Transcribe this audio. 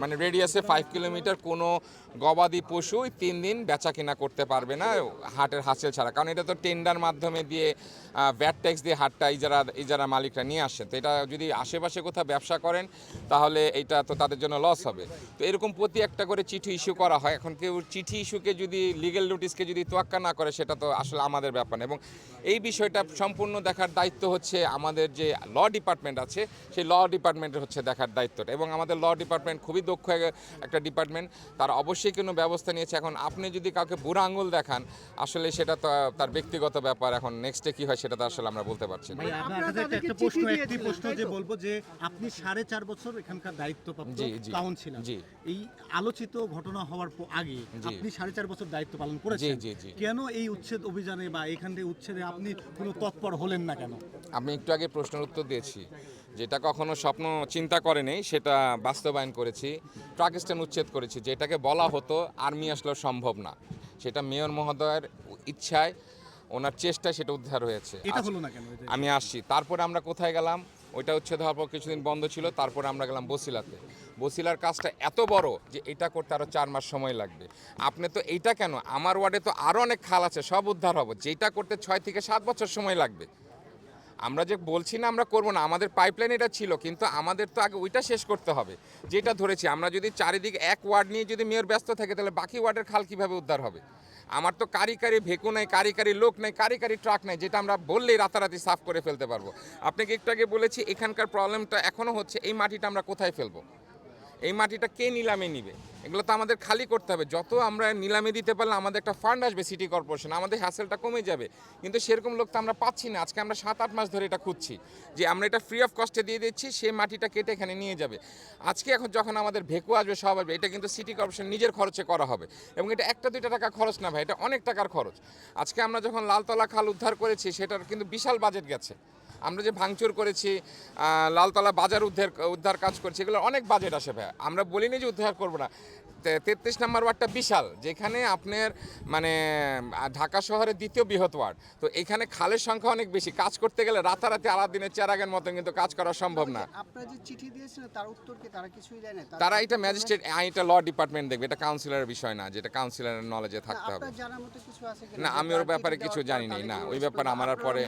মানে রেডিয়াসে 5 কিলোমিটার কোনো গবাদি পশু 3 দিন বেচা কিনা করতে পারবে না হাটের হাসিল ছাড়া, কারণ এটা তো টেন্ডার মাধ্যমে দিয়ে ভ্যাট ট্যাক্স দিয়ে হাটটা ইজারা মালিকরা নিয়ে আসে। তো এটা যদি আশেপাশে কোথাও ব্যবসা করেন তাহলে এটা তো তাদের জন্য লস হবে। তো এরকম প্রতি একটা করে চিঠি ইস্যু করা হয়। এখন কেউ চিঠি ইস্যুকে যদি লিগ্যাল নোটিশকে যদি তোয়াক্কা না করে সেটা তো আসলে আমাদের ব্যাপার না, এবং এই বিষয়টা সম্পূর্ণ দেখার দায়িত্ব হচ্ছে আমাদের যে ল ডিপার্টমেন্ট আছে সেই ল ডিপার্টমেন্টের হচ্ছে দেখার দায়িত্বটা, এবং আমাদের ল ডিপার্টমেন্ট খুবই দক্ষ একটা ডিপার্টমেন্ট, তার অবশ্যই কোনো ব্যবস্থা নিয়েছে। এখন আপনি যদি কাউকে বুড়ো আঙুল দেখান আসলে সেটা তো তার ব্যক্তিগত ব্যাপার, এখন নেক্সটে কি হয় সেটা তো আসলে আমরা বলতে পারছি না। একটি প্রশ্ন যে বলবো যে আপনি 4.5 বছর এখানকার দায়িত্বপ্রাপ্ত কাউন্সিলর, এই আলোচিত ঘটনা হওয়ার আগে আপনি 4.5 বছর দায়িত্ব পালন করেছেন, কেন এই উচ্ছেদ অভিযানে বা এখান থেকে উচ্ছেদে আপনি কোনো তৎপর হলেন না কেন? আমি একটু আগে প্রশ্নের উত্তর দিয়েছি, যেটা কখনো স্বপ্ন চিন্তা করে নেই সেটা বাস্তবায়ন করেছি, ট্রাক স্ট্যান্ড উচ্ছেদ করেছি, যেটাকে বলা হতো আর্মি আসলেও সম্ভব না, সেটা মেয়র মহোদয়ের ইচ্ছায় ওনার চেষ্টায় সেটা উদ্ধার হয়েছে। এটা হলো না কেন? আমি আসছি, তারপরে আমরা কোথায় গেলাম, ওইটা উচ্ছেদ হওয়ার পর কিছুদিন বন্ধ ছিল, তারপরে আমরা গেলাম বসিলাতে। বসিলার কাজটা এত বড় যে এটা করতে আরও 4 মাস সময় লাগবে। আপনি তো এইটা কেন, আমার ওয়ার্ডে তো আরও অনেক খাল আছে, সব উদ্ধার হবে, যেটা করতে 6 থেকে 7 বছর সময় লাগবে। আমরা যে বলছি না আমরা করবো না, আমাদের পাইপলাইন এটা ছিল, কিন্তু আমাদের তো আগে ওইটা শেষ করতে হবে যেটা ধরেছি। আমরা যদি চারিদিকে এক ওয়ার্ড নিয়ে যদি মেয়র ব্যস্ত থাকে তাহলে বাকি ওয়ার্ডের খাল কীভাবে উদ্ধার হবে? আমার তো কারি ভেকু নাই, কারি লোক নেই, কারি ট্রাক নেই, যেটা আমরা বললেই রাতারাতি সাফ করে ফেলতে পারবো। আপনাকে একটু আগে বলেছি এখানকার প্রবলেমটা এখনও হচ্ছে, এই মাটিটা আমরা কোথায় ফেলবো, এই মাটিটা কে নিলামে নিবে, এগুলো তো আমাদের খালি করতে হবে। যত আমরা নিলামে দিতে পারলে আমাদের একটা ফান্ড আসবে সিটি কর্পোরেশন, আমাদের হ্যাসেলটা কমে যাবে, কিন্তু সেরকম লোক তো আমরা পাচ্ছি না। আজকে আমরা 7-8 মাস ধরে এটা খুঁজছি যে আমরা এটা ফ্রি অফ কস্টে দিয়ে দিচ্ছি, সে মাটিটা কেটে এখানে নিয়ে যাবে। আজকে এখন যখন আমাদের ভেকু আসবে সব আসবে, এটা কিন্তু সিটি কর্পোরেশন নিজের খরচে করা হবে, এবং এটা 1-2 টাকা খরচ না ভাই, এটা অনেক টাকার খরচ। আজকে আমরা যখন লালতলা খাল উদ্ধার করেছি সেটার কিন্তু বিশাল বাজেট গেছে। আমরা যে ভাঙচুর করেছি, লালতলা বাজার উদ্ধার কাজ করছি, এগুলো অনেক বাজেট আসে ভাই। আমরা বলিনি যে উদ্ধার করবো না। 33 নম্বর ওয়ার্ডটা বিশাল, যেখানে আপনার মানে ঢাকা শহরের দ্বিতীয় বৃহৎ ওয়ার্ড, তো এখানে খালের সংখ্যা অনেক বেশি। কাজ করতে গেলে রাতারাতি আলাদিনের চেরাগের মতো কিন্তু কাজ করা সম্ভব না। আপনারা যে চিঠি দিয়েছেন তার উত্তর কি তারা কিছুই দেয় না? তারা এটা ম্যাজিস্ট্রেট, এটা ল ডিপার্টমেন্ট দেখবে, এটা কাউন্সিলরের বিষয় না, যেটা কাউন্সিলরের নলেজে থাকতে হবে। আপনার জানার মতো কিছু আছে না, আমি ওর ব্যাপারে কিছু জানি না, ওই ব্যাপারে আমার আর পরে